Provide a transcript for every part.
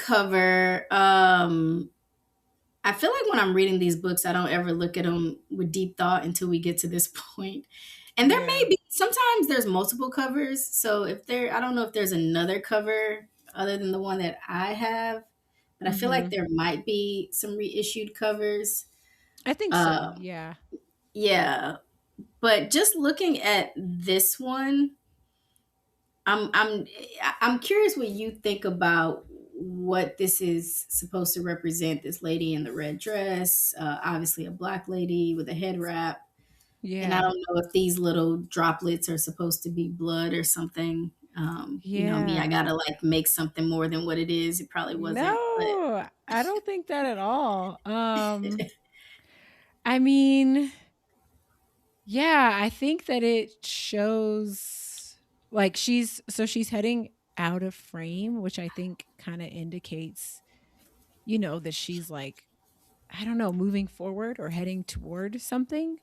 cover. I feel like when I'm reading these books, I don't ever look at them with deep thought until we get to this point. And there may Yeah. be sometimes there's multiple covers. So if there, I don't know if there's another cover other than the one that I have, but I feel like Mhm. there might be some reissued covers. I think so. Uh, Yeah. yeah, but just looking at this one, I'm I'm I'm curious what you think about what this is supposed to represent. This lady in the red dress, obviously a black lady with a head wrap, and I Yeah. don't know if these little droplets are supposed to be blood or something. You know me, I Yeah. gotta like make something more than what it is. It probably wasn't, but No, I don't think that at all. I mean, yeah, I think that it shows like she's heading out of frame, which I think kind of indicates, that she's like, I don't know, moving forward or heading toward something.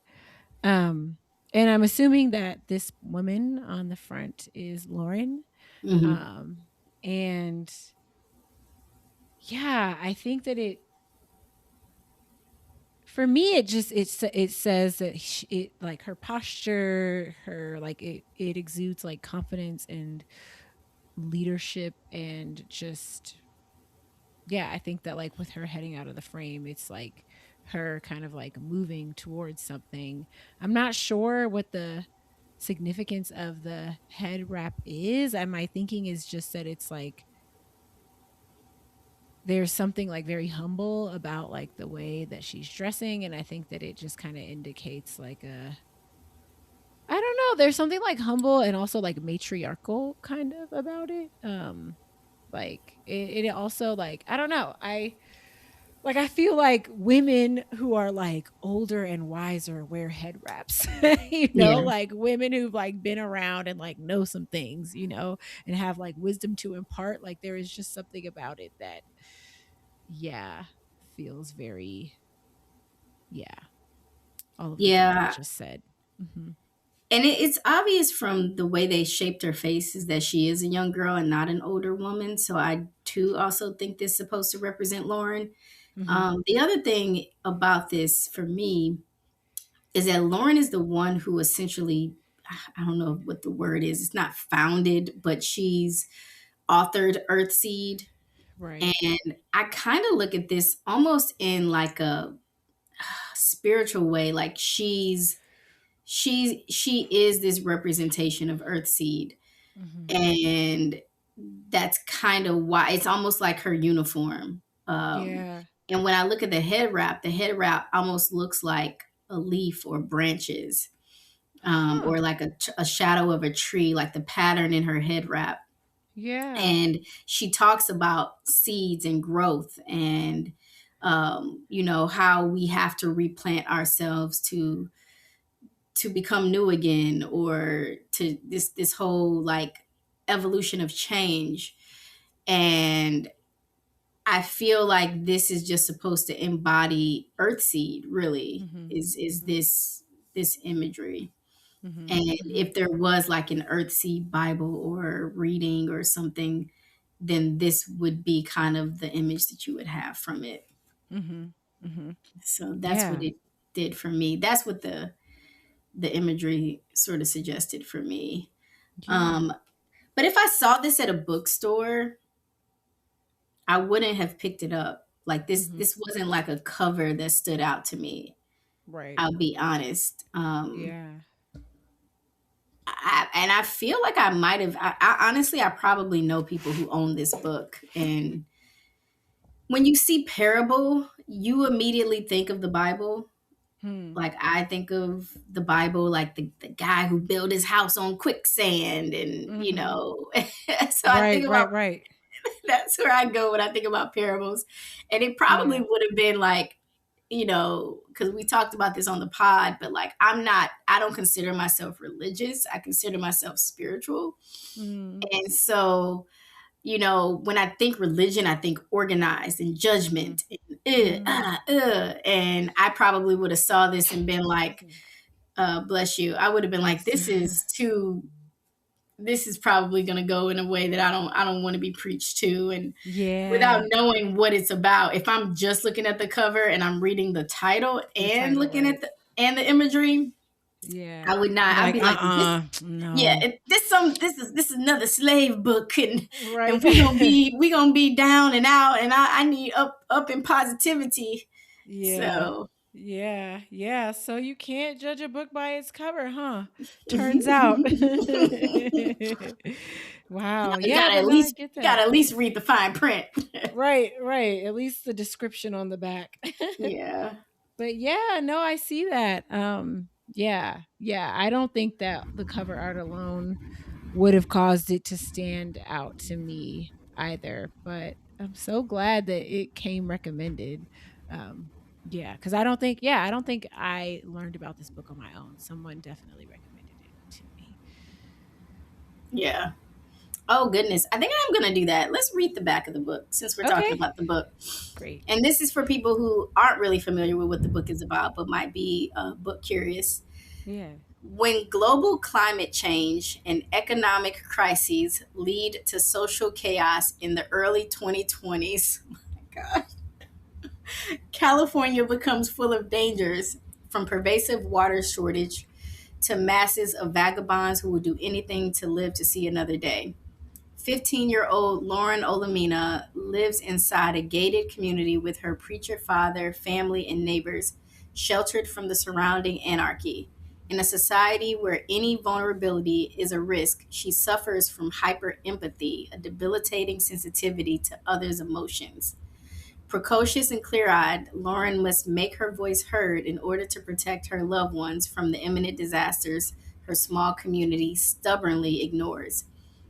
Um, and I'm assuming that this woman on the front is Lauren. mhm, Um, and yeah, I think that for me, it says that it like her posture, her like it exudes like confidence and leadership and just yeah, I think that like with her heading out of the frame, it's like her kind of like moving towards something. I'm not sure what the significance of the head wrap is. My thinking is just that it's like there's something like very humble about like the way that she's dressing, and I think that it just kind of indicates like a I don't know, there's something like humble and also like matriarchal kind of about it. Like it also like I don't know. I feel like women who are like older and wiser wear head wraps, yeah, like women who've like been around and like know some things, and have like wisdom to impart. Like there is just something about it that, yeah, feels very, yeah, all of the things I yeah. just said. Hmm. And it's obvious from the way they shaped her face is that she is a young girl and not an older woman. So I too also think this is supposed to represent Lauren. Hmm. The other thing about this for me is that Lauren is the one who essentially, I don't know what the word is, it's not founded, but she's authored Earthseed. Right. And I kind of look at this almost in like a spiritual way. Like she is this representation of Earthseed. Hmm. And that's kind of why it's almost like her uniform. Yeah. And when I look at the head wrap almost looks like a leaf or branches, Huh. or like a shadow of a tree, like the pattern in her head wrap. Yeah. And she talks about seeds and growth and, how we have to replant ourselves to become new again, or to this whole like evolution of change. And I feel like this is just supposed to embody Earthseed, really, Hmm. is Hmm. this imagery. Hmm. And Hmm. if there was like an Earthseed Bible or reading or something, then this would be kind of the image that you would have from it. Hmm. Hmm. So that's what Yeah. it did for me. That's what the imagery sort of suggested for me. Yeah. Um, but if I saw this at a bookstore, I wouldn't have picked it up. Like this, Hmm. this wasn't like a cover that stood out to me. Right. I'll be honest. Yeah. And I feel like I might have. I honestly, I probably know people who own this book. And when you see parable, you immediately think of the Bible. Hmm. Like I think of the Bible, like the guy who built his house on quicksand, and Mhm. so I Right, think about right, right. that's where I go when I think about parables. And it probably Yeah. would have been like, because we talked about this on the pod, but like I don't consider myself religious. I consider myself spiritual. Mm. And so, when I think religion, I think organized and Mhm. judgment and Mm. and I probably would have saw this and been like, bless you. I would have been like, Thanks. this is too this is probably going to go in a way that I don't want to be preached to, and without Yeah. knowing what it's about. If I'm just looking at the cover and I'm reading the title The and title, looking right? at the imagery, Yeah. I would not. I'd Like, be like, this, yeah, no. this is another slave book, and Right. we gonna be down and out, and I need up in positivity. Yeah. So Yeah. Yeah. So you can't judge a book by its cover, huh? Turns out. Wow. you Yeah, gotta but at no, I least get you gotta that. at least read the fine print. Right, right. At least the description on the back. Yeah, But yeah, no, I see that. Yeah. Yeah, I don't think that the cover art alone would have caused it to stand out to me either, but I'm so glad that it came recommended. Um, yeah, because I don't think I learned about this book on my own. Someone definitely recommended it to me. yeah. Oh goodness, I think I'm gonna do that. Let's read the back of the book since we're talking Okay, about the book. great. And this is for people who aren't really familiar with what the book is about, but might be book curious. Yeah. When global climate change and economic crises lead to social chaos in the early 2020s, oh my God, California becomes full of dangers, from pervasive water shortage to masses of vagabonds who will do anything to live to see another day. 15-year-old Lauren Olamina lives inside a gated community with her preacher father, family, and neighbors, sheltered from the surrounding anarchy. In a society where any vulnerability is a risk, she suffers from hyper empathy, a debilitating sensitivity to others' emotions. Precocious and clear eyed, Lauren must make her voice heard in order to protect her loved ones from the imminent disasters her small community stubbornly ignores.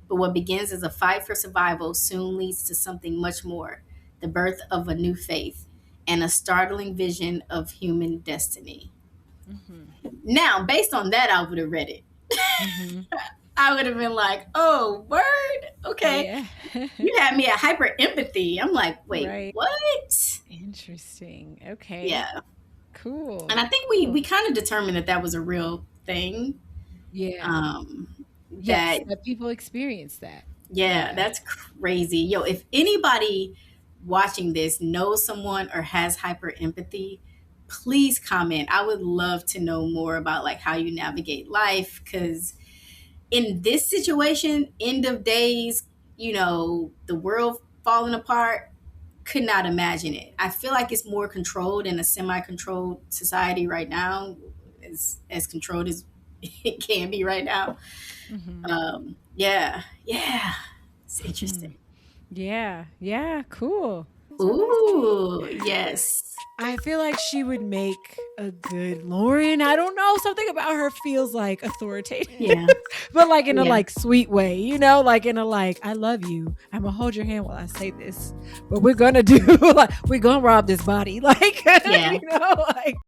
But what begins as a fight for survival soon leads to something much more: the birth of a new faith and a startling vision of human destiny. Mhm. Now, based on that, I would have read it. Mhm. I would have been like, oh, word? Okay. Yeah. You had me at hyper empathy. I'm like, wait, Right. what? Interesting. Okay. Yeah. And Cool. I think we Cool. kind of determined that that was a real thing. Yeah. Um, Yes, that that people experience that. Yeah, Yeah. that's crazy. Yo, if anybody watching this knows someone or has hyper empathy, please comment. I would love to know more about like how you navigate life, cuz in this situation, end of days, the world falling apart, could not imagine it. I feel like it's more controlled in a semi-controlled society right now, as controlled as it can be right now. Mhm. Yeah, yeah, it's Mhm. interesting. Yeah. Yeah, cool. That's what I say. Ooh, yes. I feel like she would make a good Lauren. I don't know, something about her feels like authoritative, Yeah, but like in a yeah, like sweet way, like in a like, I love you. I'm gonna hold your hand while I say this, but we're gonna do like we're gonna rob this body, like yeah. like